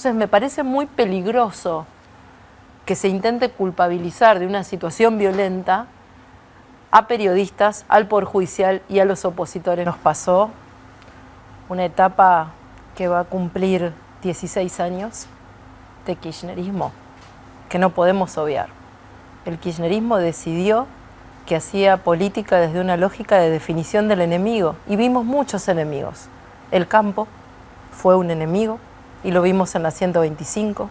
Entonces me parece muy peligroso que se intente culpabilizar de una situación violenta a periodistas, al Poder Judicial y a los opositores. Nos pasó una etapa que va a cumplir 16 años de kirchnerismo, que no podemos obviar. El kirchnerismo decidió que hacía política desde una lógica de definición del enemigo, y vimos muchos enemigos. El campo fue un enemigo, y lo vimos en la 125.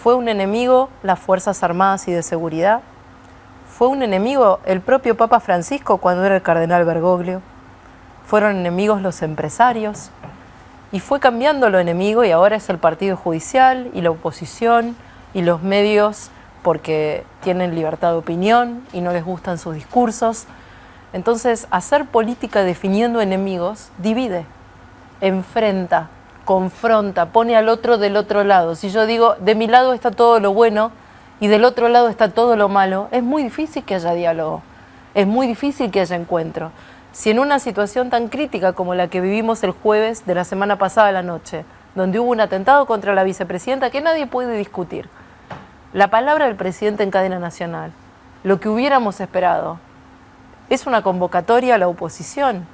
Fue un enemigo las Fuerzas Armadas y de Seguridad. Fue un enemigo el propio Papa Francisco cuando era el cardenal Bergoglio. Fueron enemigos los empresarios. Y fue cambiando lo enemigo, y ahora es el Partido Judicial y la oposición y los medios, porque tienen libertad de opinión y no les gustan sus discursos. Entonces, hacer política definiendo enemigos divide, enfrenta, confronta, pone al otro del otro lado. Si yo digo, de mi lado está todo lo bueno y del otro lado está todo lo malo, es muy difícil que haya diálogo, es muy difícil que haya encuentro. Si en una situación tan crítica como la que vivimos el jueves de la semana pasada a la noche, donde hubo un atentado contra la vicepresidenta que nadie puede discutir, la palabra del presidente en cadena nacional, lo que hubiéramos esperado, es una convocatoria a la oposición,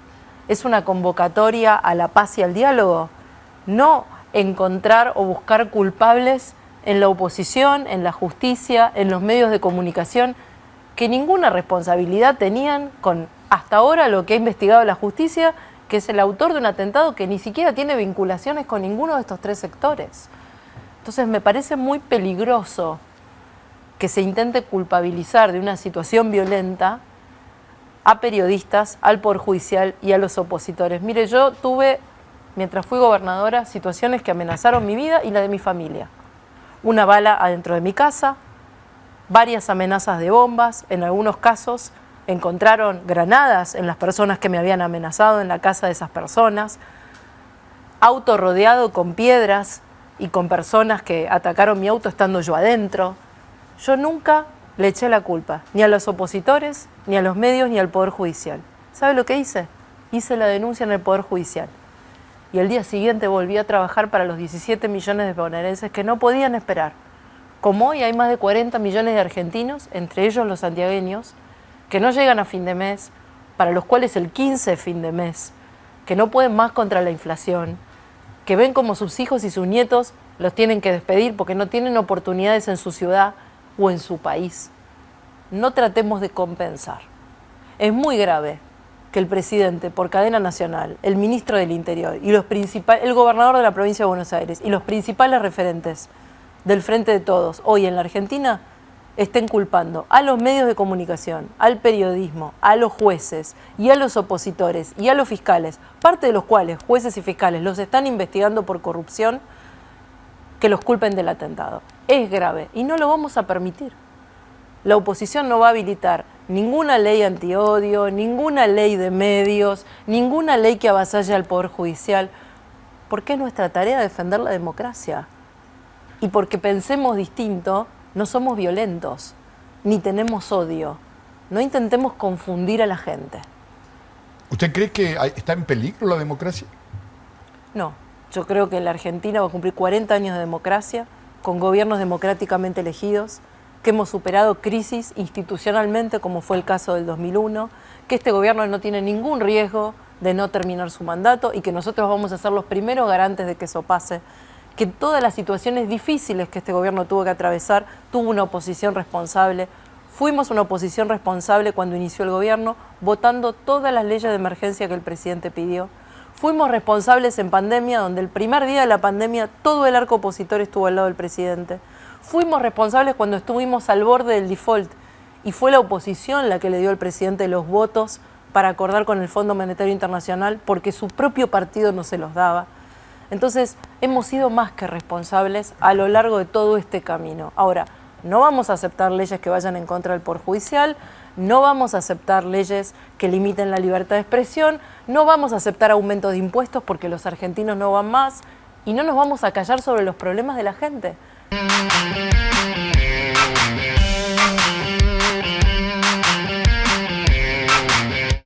es una convocatoria a la paz y al diálogo, no encontrar o buscar culpables en la oposición, en la justicia, en los medios de comunicación, que ninguna responsabilidad tenían con hasta ahora lo que ha investigado la justicia, que es el autor de un atentado que ni siquiera tiene vinculaciones con ninguno de estos tres sectores. Entonces me parece muy peligroso que se intente culpabilizar de una situación violenta a periodistas, al Poder Judicial y a los opositores. Mire, yo tuve, mientras fui gobernadora, situaciones que amenazaron mi vida y la de mi familia. Una bala adentro de mi casa, varias amenazas de bombas, en algunos casos encontraron granadas en las personas que me habían amenazado en la casa de esas personas, auto rodeado con piedras y con personas que atacaron mi auto estando yo adentro. Yo nunca le eché la culpa, ni a los opositores, ni a los medios, ni al Poder Judicial. ¿Sabe lo que hice? Hice la denuncia en el Poder Judicial. Y al día siguiente volví a trabajar para los 17 millones de bonaerenses que no podían esperar. Como hoy hay más de 40 millones de argentinos, entre ellos los santiagueños, que no llegan a fin de mes, para los cuales el 15 es fin de mes, que no pueden más contra la inflación, que ven como sus hijos y sus nietos los tienen que despedir porque no tienen oportunidades en su ciudad o en su país. No tratemos de compensar. Es muy grave que el presidente, por cadena nacional, el ministro del Interior y el gobernador de la provincia de Buenos Aires y los principales referentes del Frente de Todos hoy en la Argentina estén culpando a los medios de comunicación, al periodismo, a los jueces y a los opositores y a los fiscales, parte de los cuales jueces y fiscales los están investigando por corrupción, que los culpen del atentado. Es grave y no lo vamos a permitir. La oposición no va a habilitar ninguna ley antiodio, ninguna ley de medios, ninguna ley que avasalle al Poder Judicial, porque es nuestra tarea defender la democracia. Y porque pensemos distinto, no somos violentos, ni tenemos odio. No intentemos confundir a la gente. ¿Usted cree que está en peligro la democracia? No, yo creo que la Argentina va a cumplir 40 años de democracia, con gobiernos democráticamente elegidos, que hemos superado crisis institucionalmente, como fue el caso del 2001, que este gobierno no tiene ningún riesgo de no terminar su mandato y que nosotros vamos a ser los primeros garantes de que eso pase, que todas las situaciones difíciles que este gobierno tuvo que atravesar, tuvo una oposición responsable. Fuimos una oposición responsable cuando inició el gobierno, votando todas las leyes de emergencia que el presidente pidió. Fuimos responsables en pandemia, donde el primer día de la pandemia todo el arco opositor estuvo al lado del presidente. Fuimos responsables cuando estuvimos al borde del default y fue la oposición la que le dio al presidente los votos para acordar con el Fondo Monetario Internacional porque su propio partido no se los daba. Entonces, hemos sido más que responsables a lo largo de todo este camino. Ahora, no vamos a aceptar leyes que vayan en contra del Poder Judicial, no vamos a aceptar leyes que limiten la libertad de expresión, no vamos a aceptar aumentos de impuestos porque los argentinos no van más y no nos vamos a callar sobre los problemas de la gente.